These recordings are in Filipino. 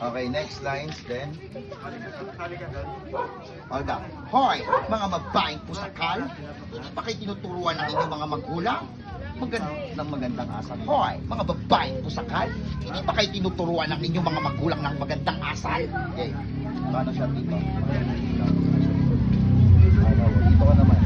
Okay, next lines then. Olga. Hoy, mga mabaeng pusakal, hindi ba kayo tinuturuan ng inyong mga magulang? Magandang asal. Hoy, mga babaeng pusakal, hindi ba kayo tinuturuan ng inyong mga magulang ng magandang asal? Okay, paano siya dito? Dito ka naman.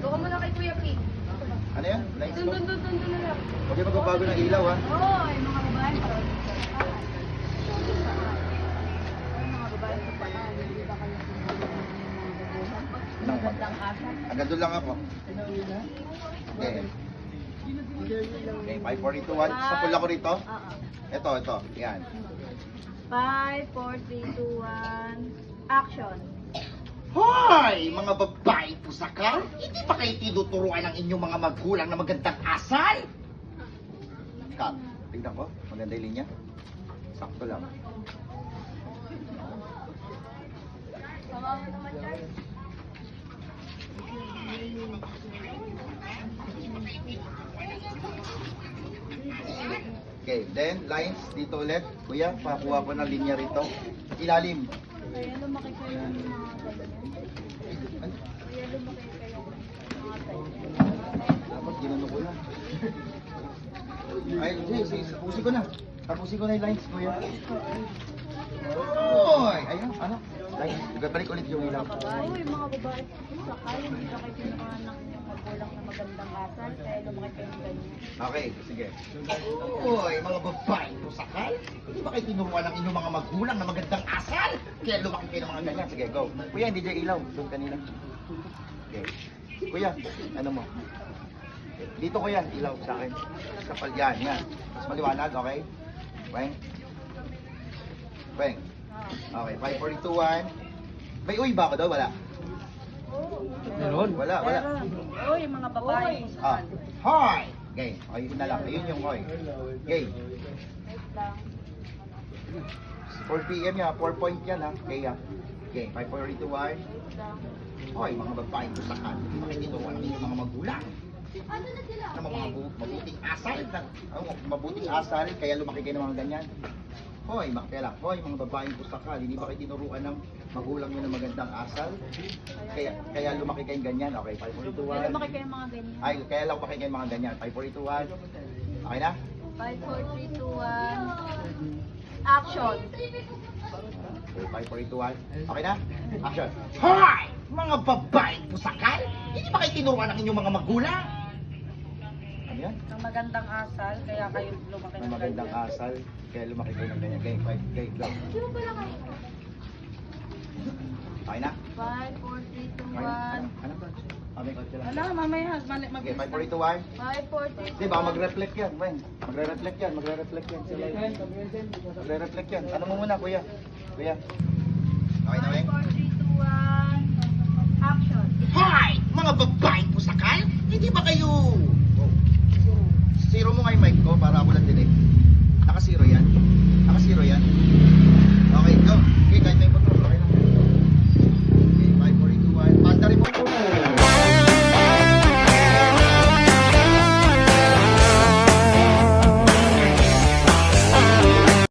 Doon mo na kay Kuya P. Ano yan? Lines Doon ko? na lang. Huwag yung magbabago ng ilaw ha. Oo, ay mga babae. Mga babae sa pala. Hindi ba kayo magandang asal? Hanggang doon lang ako. Okay. Okay, 5, 4, 3, 2, 1. Sa pula ko rito. Oo. Ito. Yan. 5, 4, 3, 2, 1. Action. Hoy! Mga babae pusakal, hindi ba kayo tinuturuan ng inyong mga magulang na magandang asal? Kat, tignan ko. Maganda yung linya. Sakto lang. Okay, then lines dito ulit. Kuya, pakuha ko ng linya rito. Ilalim. Kaya lumaki kayo ng mga ganyan. Kaya lumaki kayo ng mga ganyan. Dapat ginano ko lang. Ay, sige, tapusin ko na. Tapusin ko na yung lines, kuya. Oy! Ayun, ano? Lines. Balik ulit yung ilaw. Uy, mga babae sakay, hindi ka kayo tinuruan ng inyong magulang na magandang asal, kaya lumaki kayo ng ganyan. Okay, sige. Oy, mga babae pusakal. Hindi ba kayo tinuruan ng inyong mga magulang na magandang asal? Kaya lumaki kayo ng mga ganyan. Sige, go. Kuya, hindi dyan ilaw. Doon kanina. Okay. Kuya, ano mo? Dito ko yan, ilaw sa akin. Kapal yan, yan. Mas maliwanag, okay? Weng. Weng. Okay, 5, 4, 2, 1. May uy ba ako daw? Wala. Meron. Wala. Uy, mga babae Ah. Hoy! Okay, ayun na lang. Ayun yung hoy. Okay. Wait lang. 4 p.m. yan, 4 point yan ha. Okay, ha. Okay, 5, 4, 3, 2, 1. Wait lang. Hoy, mga babaeng pusakan. Hindi ba kayo tinuruan ng inyong mga magulang? Na mabuting asal. Mabuting asal, kaya lumaki kayo ng mga ganyan. Hoy, hoy, mga babaeng pusakal, hindi ba kayo tinuruan ng magulang nyo na magandang asal? Kaya lumaki kayong ganyan. Okay, 5, 4, 2, 1. Kaya lumaki kayo mga ganyan. Ay, kaya lang lumaki kayong mga ganyan. 5, 4, 2, 1. Okay na? 5, 4, 3, 2, 1. Action. Okay, 5, 4, 2, 1. Okay na? Action. Hoy! Mga babaeng pusakal, hindi ba kayo tinuruan ng inyong mga magulang? Ano yan? Ng magandang asal, kaya kayo lumaki May magandang asal, kaya lumaki kayo ng ganyan. Okay, 5, okay, go. Di ba pala kayo? Okay na? 5, 4, 3, 2, Okay na? 1. Ano ba? May kotse lang. Wala, mamaya. Okay, 5, 4, 2, 1. 5, 4, 3, 2, 1. Di ba, mag-reflect yan, Weng. Magre-reflect yan. Magre-reflect yan. Ano mo muna, kuya? Kuya. Okay na, 5, Weng? 4, 3, 2, 1. Action. Hoy! Mga babaeng pusakal, hindi ba kayo... Zero mo nga yung mic ko para ako lang dinig. Naka-zero yan.